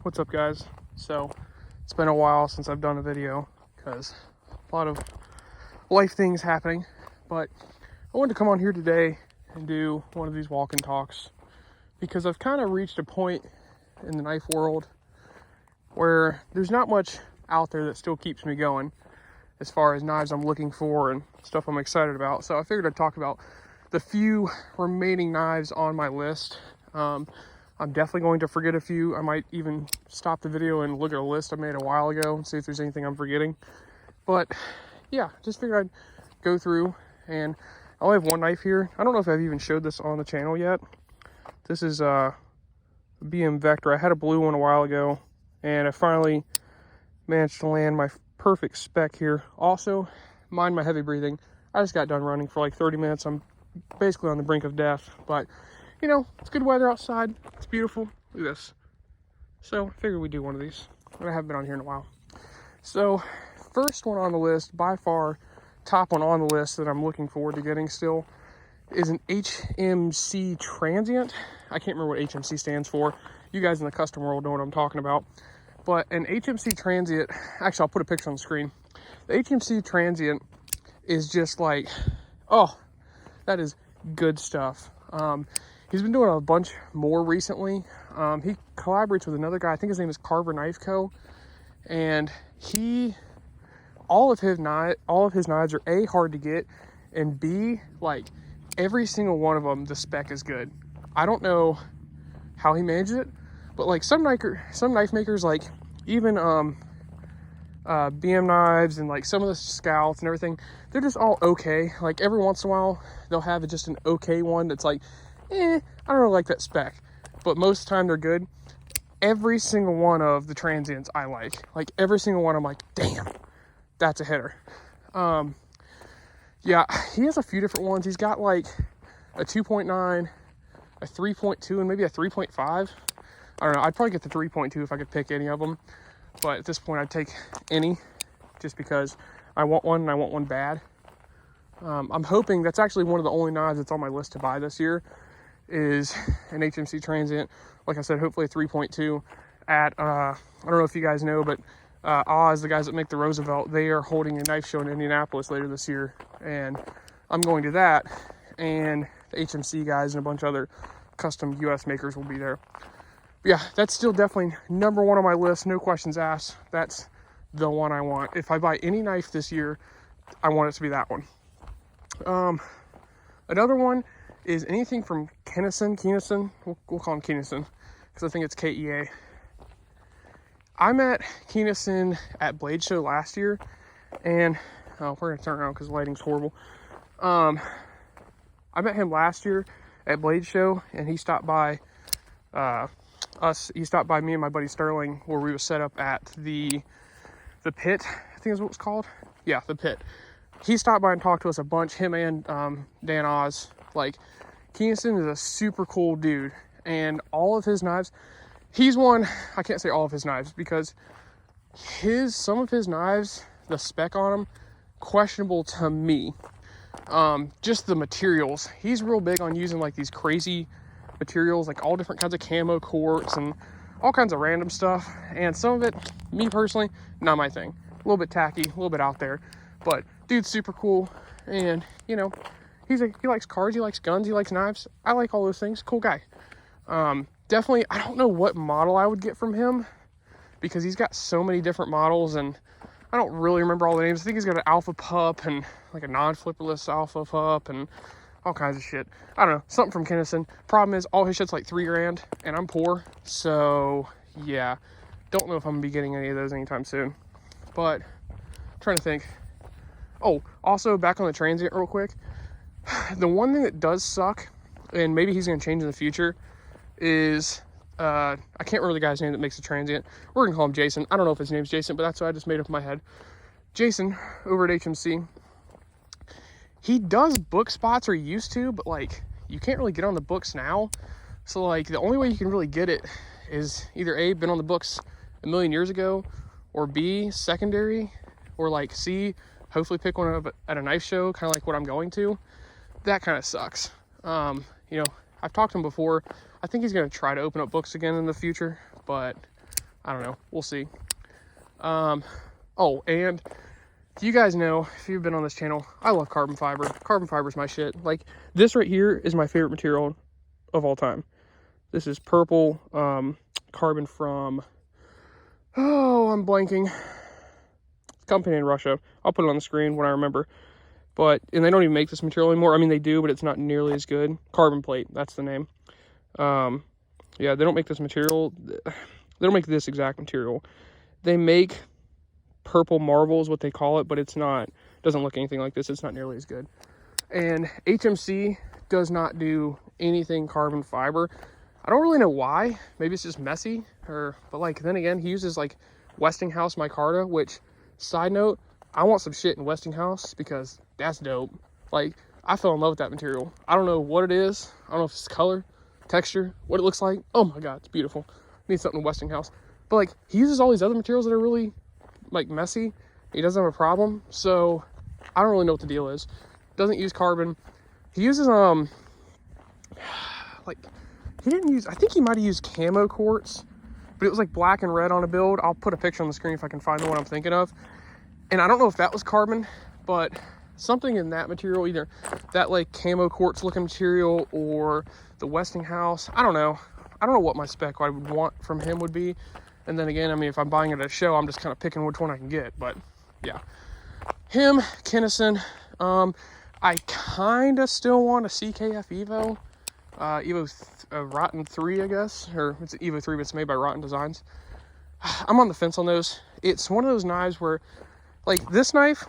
What's up, guys? So it's been a while since I've done a video because a lot of life things happening, but I wanted to come on here today and do one of these walk-in talks because I've kind of reached a point in the knife world where there's not much out there that still keeps me going as far as knives I'm looking for and stuff I'm excited about. So I figured I'd talk about the few remaining knives on my list. I'm definitely going to forget a few. I might even stop the video and look at a list I made a while ago and see if there's anything I'm forgetting. But yeah, just figured I'd go through, and I only have one knife here. I don't know if I've even showed this on the channel yet. This is a BM Vector. I had a blue one a while ago, and I finally managed to land my perfect spec here. Also, mind my heavy breathing. I just got done running for like 30 minutes. I'm basically on the brink of death, but you know, it's good weather outside. It's beautiful. Look at this. So I figured we'd do one of these. I haven't been on here in a while. So first one on the list, by far top one on the list that I'm looking forward to getting still, is an HMC Transient. I can't remember what HMC stands for. You guys in the custom world know what I'm talking about. But an HMC Transient, actually I'll put a picture on the screen. The HMC Transient is just like, oh, that is good stuff. He's been doing a bunch more recently. He collaborates with another guy. I think his name is Carver Knife Co. And all of his knives are A, hard to get, and B, like every single one of them, the spec is good. I don't know how he manages it, but like some knife makers, like even BM knives and like some of the Scouts and everything, they're just all okay. Like every once in a while, they'll have just an okay one that's like, I don't really like that spec, but most of the time they're good. Every single one of the Transients I like every single one, I'm like, damn, that's a hitter. Yeah, he has a few different ones. He's got like a 2.9, a 3.2, and maybe a 3.5. I don't know. I'd probably get the 3.2 if I could pick any of them, but at this point I'd take any just because I want one and I want one bad. I'm hoping that's actually one of the only knives that's on my list to buy this year is an HMC Transient. Like I said, hopefully a 3.2 at, I don't know if you guys know, but Oz, the guys that make the Roosevelt, they are holding a knife show in Indianapolis later this year, and I'm going to that, and the HMC guys and a bunch of other custom US makers will be there. But yeah, that's still definitely number one on my list, no questions asked. That's the one I want. If I buy any knife this year, I want it to be that one. Another one is anything from Keneson. We'll call him Keneson because I think it's K-E-A. I met Keneson at Blade Show last year, and we're gonna turn around because the lighting's horrible. I met him last year at Blade Show, and he stopped by us. He stopped by me and my buddy Sterling, where we were set up at the Pit. I think is what it's called. Yeah, the Pit. He stopped by and talked to us a bunch. Him and Dan Oz. Like, Keneson is a super cool dude, and all of his knives, he's one, I can't say all of his knives because some of his knives, the spec on them, questionable to me. Just the materials. He's real big on using like these crazy materials, like all different kinds of camo quartz and all kinds of random stuff. And some of it, me personally, not my thing. A little bit tacky, a little bit out there, but dude's super cool. And you know, he likes cars, he likes guns, he likes knives. I like all those things. Cool guy. Definitely, I don't know what model I would get from him because he's got so many different models, and I don't really remember all the names. I think he's got an Alpha Pup and like a non-flipperless Alpha Pup and all kinds of shit. I don't know, something from Keneson. Problem is, all his shit's like $3,000, and I'm poor, so yeah, don't know if I'm gonna be getting any of those anytime soon. But I'm trying to think. Oh, also back on the Transient real quick. The one thing that does suck, and maybe he's going to change in the future, is, I can't remember the guy's name that makes the Transient. We're going to call him Jason. I don't know if his name's Jason, but that's what I just made up in my head. Jason, over at HMC, he does book spots, or he used to, but like, you can't really get on the books now. So like, the only way you can really get it is either A, been on the books a million years ago, or B, secondary, or like C, hopefully pick one up at a knife show, kind of like what I'm going to. That kind of sucks. You know, I've talked to him before. I think he's going to try to open up books again in the future, but I don't know. We'll see. Oh, and you guys know, if you've been on this channel, I love carbon fiber. Carbon fiber is my shit. Like, this right here is my favorite material of all time. This is purple carbon from, oh, I'm blanking. Company in Russia. I'll put it on the screen when I remember. But, and they don't even make this material anymore. I mean, they do, but it's not nearly as good. Carbon plate, that's the name. Yeah, they don't make this material. They don't make this exact material. They make purple marble is what they call it, but it's not, doesn't look anything like this. It's not nearly as good. And HMC does not do anything carbon fiber. I don't really know why. Maybe it's just messy, but like, then again, he uses like Westinghouse micarta, which, side note, I want some shit in Westinghouse because that's dope. Like, I fell in love with that material. I don't know what it is. I don't know if it's color, texture, what it looks like. Oh my God, it's beautiful. Need something in Westinghouse. But like, he uses all these other materials that are really like messy. He doesn't have a problem. So I don't really know what the deal is. Doesn't use carbon. He uses like, he didn't use, I think he might have used camo quartz, but it was like black and red on a build. I'll put a picture on the screen if I can find the one I'm thinking of. And I don't know if that was carbon, but something in that material, either that like camo quartz looking material or the Westinghouse. I don't know what my spec I would want from him would be. And then again, I mean, if I'm buying it at a show, I'm just kind of picking which one I can get. But yeah, him, Kinnison. I kind of still want a CKF Evo. Rotten 3, I guess, or it's an Evo 3, but it's made by Rotten Designs. I'm on the fence on those. It's one of those knives where, like, this knife,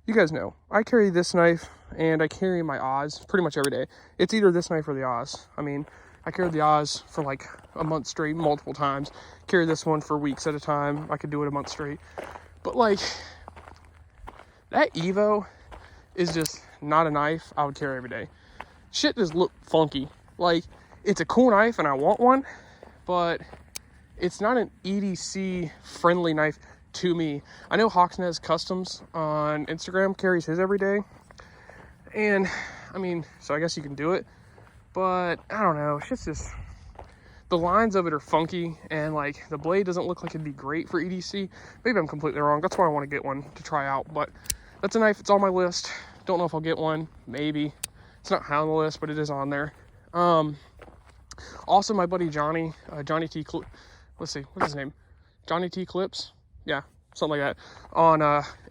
you guys know, I carry this knife and I carry my Oz pretty much every day. It's either this knife or the Oz. I mean, I carried the Oz for like a month straight, multiple times. Carry this one for weeks at a time. I could do it a month straight. But like, that Evo is just not a knife I would carry every day. Shit just look funky. Like, it's a cool knife and I want one, but it's not an EDC friendly knife to me. I know Hawksnez Customs on Instagram carries his every day. And I mean, so I guess you can do it, but I don't know. Shit's just, the lines of it are funky and like the blade doesn't look like it'd be great for EDC. Maybe I'm completely wrong. That's why I want to get one to try out, but that's a knife. It's on my list. Don't know if I'll get one. Maybe. It's not high on the list, but it is on there. Also, my buddy Johnny, let's see, what's his name? Johnny T Clips? Yeah, something like that. On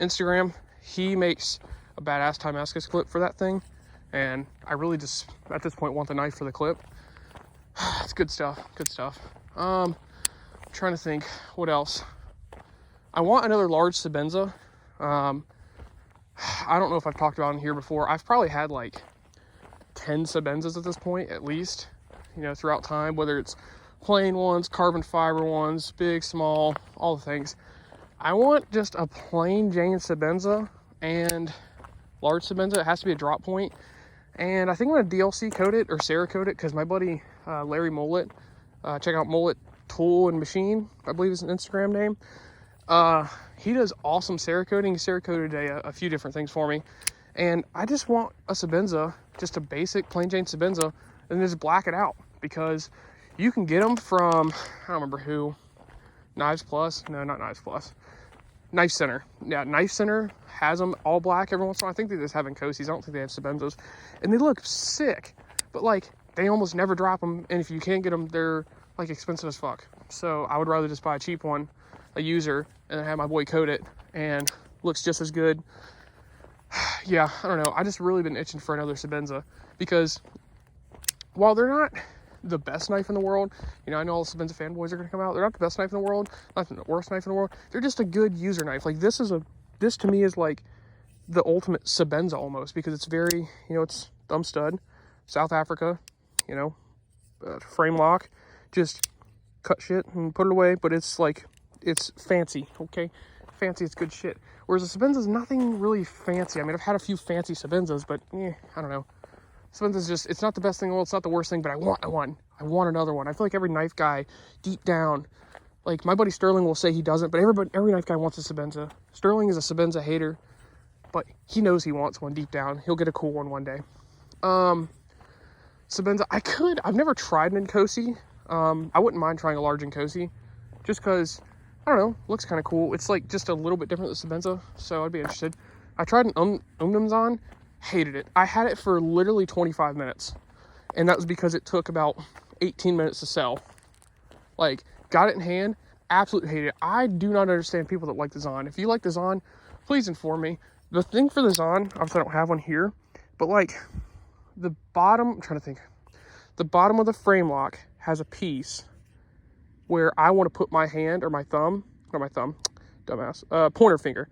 Instagram, he makes a badass Timascus clip for that thing. And I really just, at this point, want the knife for the clip. It's good stuff, good stuff. I'm trying to think, what else? I want another large Sebenza. I don't know if I've talked about it in here before. I've probably had like 10 Sebenzas at this point, at least, you know, throughout time, whether it's plain ones, carbon fiber ones, big, small, all the things. I want just a plain Jane Sebenza and large Sebenza. It has to be a drop point. And I think I'm going to DLC coat it or Cerakote it because my buddy Larry Mullet, check out Mullet Tool and Machine, I believe is an Instagram name. He does awesome Cerakoting. He Cerakoted a few different things for me. And I just want a Sebenza, just a basic plain Jane Sebenza, and just black it out. Because you can get them from, I don't remember who, Knives Plus? No, not Knives Plus. Knife Center. Yeah, Knife Center has them all black every once in a while. I think they just have Nkosys. I don't think they have Sebenzas. And they look sick. But, like, they almost never drop them. And if you can't get them, they're, like, expensive as fuck. So I would rather just buy a cheap one, a user, and then have my boy coat it. And looks just as good. Yeah, I don't know. I just really been itching for another Sebenza. Because while they're not the best knife in the world, you know, I know all the Sebenza fanboys are going to come out. They're not the best knife in the world, not the worst knife in the world. They're just a good user knife. Like, this to me is like the ultimate Sebenza almost, because it's very, you know, it's thumb stud, South Africa, you know, frame lock, just cut shit and put it away. But it's like, it's fancy, okay? Fancy, it's good shit. Whereas a Sebenza is nothing really fancy. I mean, I've had a few fancy Sebenzas, but I don't know. Sebenza's just, it's not the best thing in the world, it's not the worst thing, but I want another one. I feel like every knife guy, deep down, like my buddy Sterling will say he doesn't, but every knife guy wants a Sebenza. Sterling is a Sebenza hater, but he knows he wants one deep down. He'll get a cool one day. Sebenza, I've never tried an Nkosi. I wouldn't mind trying a large Nkosi. just because, I don't know, looks kind of cool. It's like just a little bit different than Sebenza, so I'd be interested. I tried an Umnumzon, hated it. I had it for literally 25 minutes, and that was because it took about 18 minutes to sell. Like, got it in hand, absolutely hated it. I do not understand people that like the Zon. If you like the Zon, please inform me. The thing for the Zon, obviously I don't have one here, but like the bottom, I'm trying to think, the bottom of the frame lock has a piece where I want to put my hand or my thumb, dumbass, pointer finger.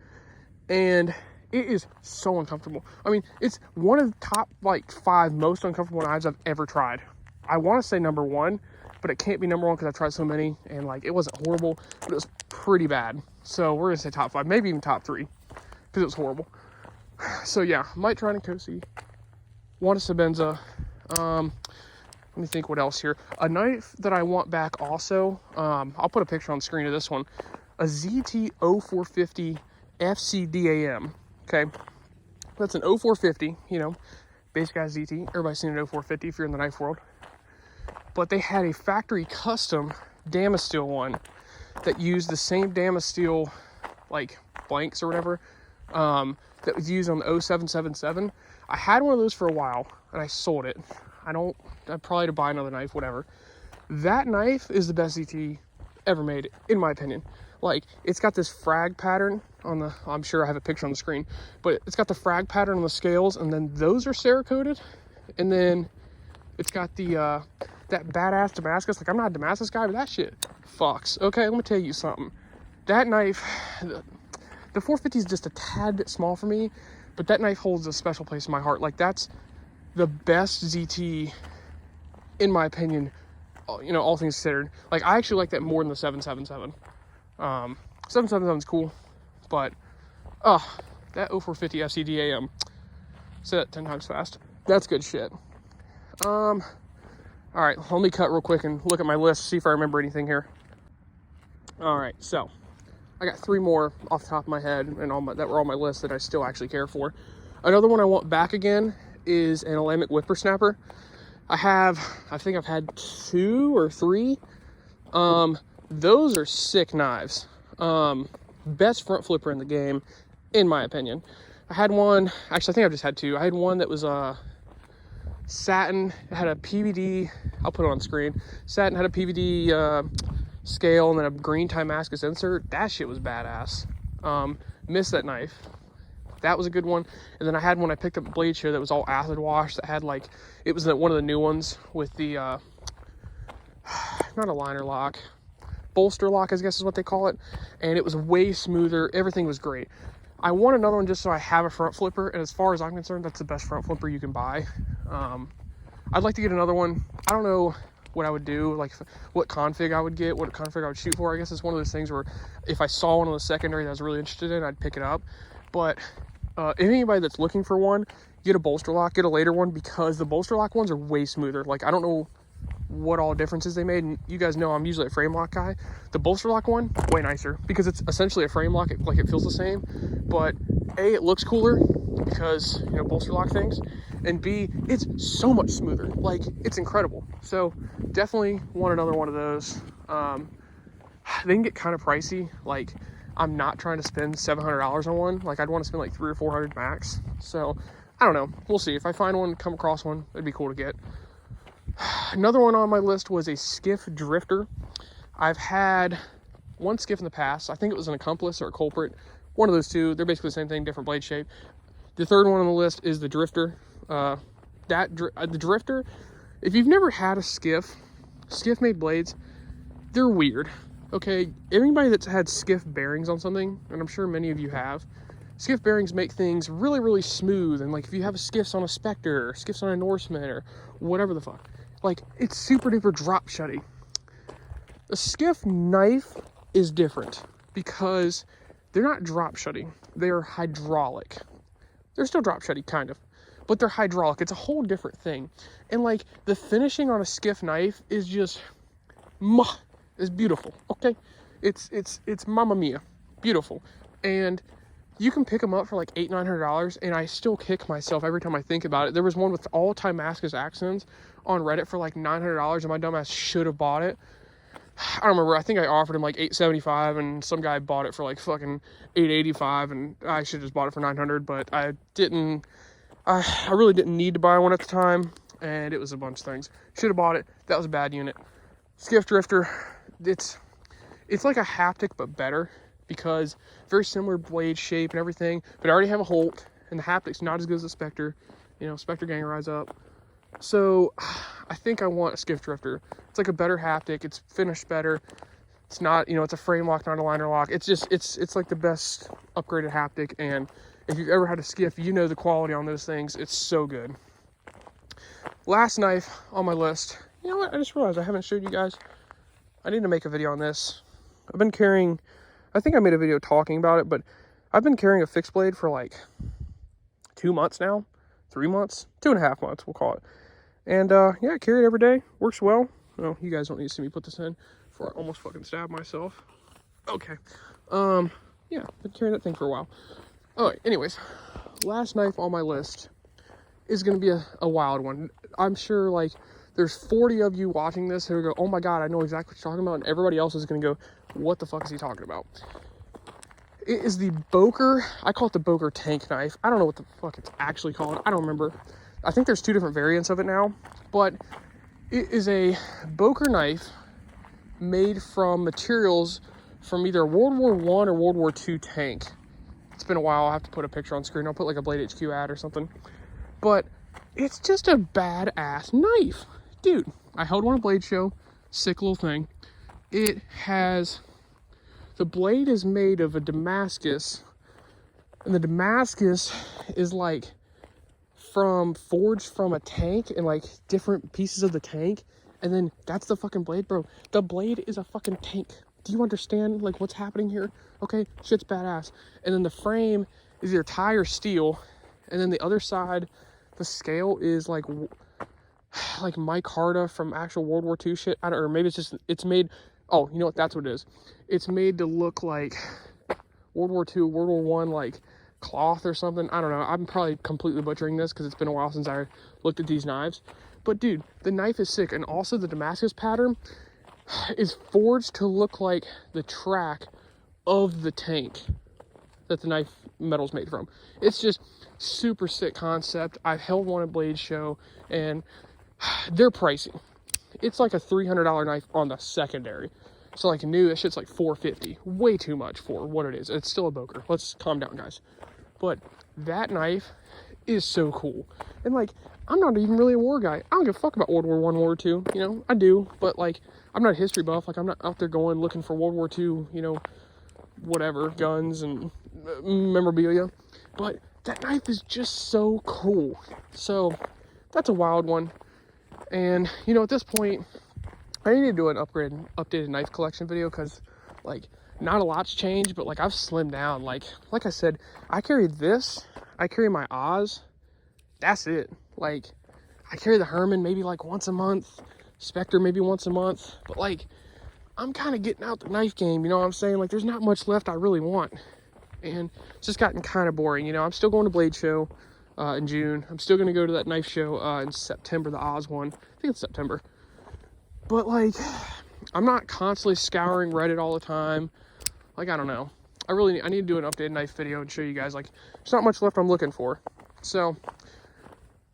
And it is so uncomfortable. I mean, it's one of the top like 5 most uncomfortable knives I've ever tried. I want to say number 1, but it can't be number 1 because I've tried so many and like it wasn't horrible, but it was pretty bad. So we're gonna say top 5, maybe even top 3 because it was horrible. So yeah, might try Nkosi. Want a Sebenza. Let me think what else here. A knife that I want back also. I'll put a picture on the screen of this one. A ZT 0450 FCDAM. Okay, that's an 0450. You know, basic guy ZT. Everybody's seen an 0450 if you're in the knife world. But they had a factory custom Damasteel one that used the same Damasteel like blanks or whatever that was used on the 0777. I had one of those for a while and I sold it. I'd probably to buy another knife, whatever. That knife is the best ZT ever made, in my opinion. Like, it's got this frag pattern on the, I'm sure I have a picture on the screen, but it's got the frag pattern on the scales, and then those are Cerakoted, and then it's got the, that badass Damascus. Like, I'm not a Damascus guy, but that shit fucks. Okay, let me tell you something. That knife, the 450 is just a tad bit small for me, but that knife holds a special place in my heart. Like, that's the best ZT, in my opinion, you know, all things considered. Like, I actually like that more than the 777. 777 is cool, but that 0450 FCDAM, say that 10 times fast, that's good shit. All right, let me cut real quick and look at my list, see if I remember anything here. All right, so I got 3 more off the top of my head and that were on my list that I still actually care for. Another one I want back again is an Alamic whippersnapper. I think I've had 2 or 3. Those are sick knives. Best front flipper in the game, in my opinion. I had one, actually I think I've just had 2. I had one that was satin, it had a PVD, I'll put it on screen. Satin had a PVD scale and then a green Damascus insert. That shit was badass. Missed that knife. That was a good one. And then I had one I picked up at Blade Show that was all acid wash, that had like, it was one of the new ones with the, not a liner lock, bolster lock, I guess is what they call it. And it was way smoother. Everything was great. I want another one just so I have a front flipper. And as far as I'm concerned, that's the best front flipper you can buy. I'd like to get another one. I don't know what I would do, like what config I would get, what config I would shoot for. I guess it's one of those things where if I saw one on the secondary that I was really interested in, I'd pick it up. But if anybody that's looking for one, get a bolster lock, get a later one, because the bolster lock ones are way smoother. Like, I don't know what all differences they made, and you guys know I'm usually a frame lock guy. The bolster lock one, way nicer, because it's essentially a frame lock. Like, it feels the same, but A, it looks cooler because, you know, bolster lock things, and B, it's so much smoother. Like, it's incredible. So definitely want another one of those. They can get kind of pricey. Like, I'm not trying to spend $700 on one. Like, I'd want to spend like $300 or $400 max. So I don't know, we'll see. If I find one, come across one, it'd be cool to get. Another one on my list was a skiff drifter. I've had one skiff in the past. I think it was an accomplice or a culprit. One of those two. They're basically the same thing, different blade shape. The third one on the list is the drifter. The drifter, if you've never had a skiff made blades, they're weird. Okay, anybody that's had skiff bearings on something, and I'm sure many of you have, skiff bearings make things really, really smooth. And like if you have a skiffs on a Spectre, or skiffs on a Norseman, or whatever the fuck, like it's super duper drop shutty. A skiff knife is different because they're not drop shutty, they're hydraulic. They're still drop shutty, kind of, but they're hydraulic. It's a whole different thing. And like the finishing on a skiff knife is just, it's beautiful. Okay, it's mamma mia, beautiful. And you can pick them up for like $800-900, and I still kick myself every time I think about it. There was one with all Damascus accents on Reddit for like $900, and my dumbass should have bought it. I don't remember. I think I offered him like $875, and some guy bought it for like fucking $885, and I should have just bought it for $900, but I didn't. I really didn't need to buy one at the time, and it was a bunch of things. Should have bought it. That was a bad unit. Skiff Drifter, it's like a haptic but better, because very similar blade shape and everything, but I already have a Holt, and the haptic's not as good as the Spectre. You know, Spectre gang rise up. So I think I want a Skiff Drifter. It's like a better haptic. It's finished better. It's not, you know, it's a frame lock, not a liner lock. It's just, it's like the best upgraded haptic. And if you've ever had a skiff, you know the quality on those things. It's so good. Last knife on my list. You know what? I just realized I haven't showed you guys. I need to make a video on this. I've been carrying, I think I made a video talking about it, but I've been carrying a fixed blade for like 2 months now. 3 months, 2.5 months, we'll call it. And yeah, I carry it every day. Works well. No, you guys don't need to see me put this in before I almost fucking stab myself. Okay. Yeah, been carrying that thing for a while. All right, anyways, last knife on my list is going to be a wild one. I'm sure, like, there's 40 of you watching this who go, oh my God, I know exactly what you're talking about. And everybody else is going to go, what the fuck is he talking about? It is the Boker, I call it the Boker tank knife. I don't know what the fuck it's actually called. I don't remember. I think there's 2 different variants of it now, but it is a Boker knife made from materials from either World War I or World War II tank. It's been a while. I'll have to put a picture on screen. I'll put like a Blade HQ ad or something. But it's just a badass knife. Dude, I held one at Blade Show. Sick little thing. It has... The blade is made of a Damascus, and the Damascus is like forged from a tank and like different pieces of the tank, and then that's the fucking blade, bro. The blade is a fucking tank. Do you understand like what's happening here? Okay, shit's badass. And then the frame is either tie or steel, and then the other side, the scale is like micarta from actual World War II shit. I don't know, or maybe it's made. Oh, you know what? That's what it is. It's made to look like World War II, World War I, like cloth or something. I don't know. I'm probably completely butchering this because it's been a while since I looked at these knives. But dude, the knife is sick. And also the Damascus pattern is forged to look like the track of the tank that the knife metal's made from. It's just super sick concept. I've held one at Blade Show, and they're pricey. It's like a $300 knife on the secondary. So like new, that shit's like $450. Way too much for what it is. It's still a Boker. Let's calm down, guys. But that knife is so cool. And like, I'm not even really a war guy. I don't give a fuck about World War I, World War II. You know, I do. But like, I'm not a history buff. Like, I'm not out there going looking for World War II, you know, whatever, guns and memorabilia. But that knife is just so cool. So that's a wild one. And, you know, at this point, I need to do an updated knife collection video because, like, not a lot's changed, but, like, I've slimmed down. Like I said, I carry this. I carry my Oz. That's it. Like, I carry the Herman maybe, like, once a month. Spectre maybe once a month. But, like, I'm kind of getting out the knife game, you know what I'm saying? Like, there's not much left I really want. And it's just gotten kind of boring, you know? I'm still going to Blade Show. In June. I'm still going to go to that knife show in September, the Oz one. I think it's September. But, like, I'm not constantly scouring Reddit all the time. Like, I don't know. I need to do an updated knife video and show you guys, like, there's not much left I'm looking for. So,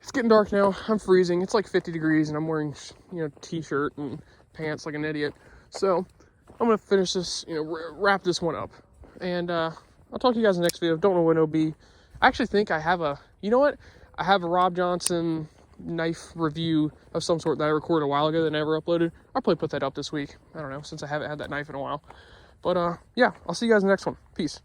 it's getting dark now. I'm freezing. It's like 50 degrees, and I'm wearing, you know, t-shirt and pants like an idiot. So, I'm going to finish this, you know, wrap this one up. And, I'll talk to you guys in the next video. Don't know when it'll be. I actually think I have you know what? I have a Rob Johnson knife review of some sort that I recorded a while ago that I never uploaded. I'll probably put that up this week. I don't know, since I haven't had that knife in a while. But, yeah, I'll see you guys in the next one. Peace.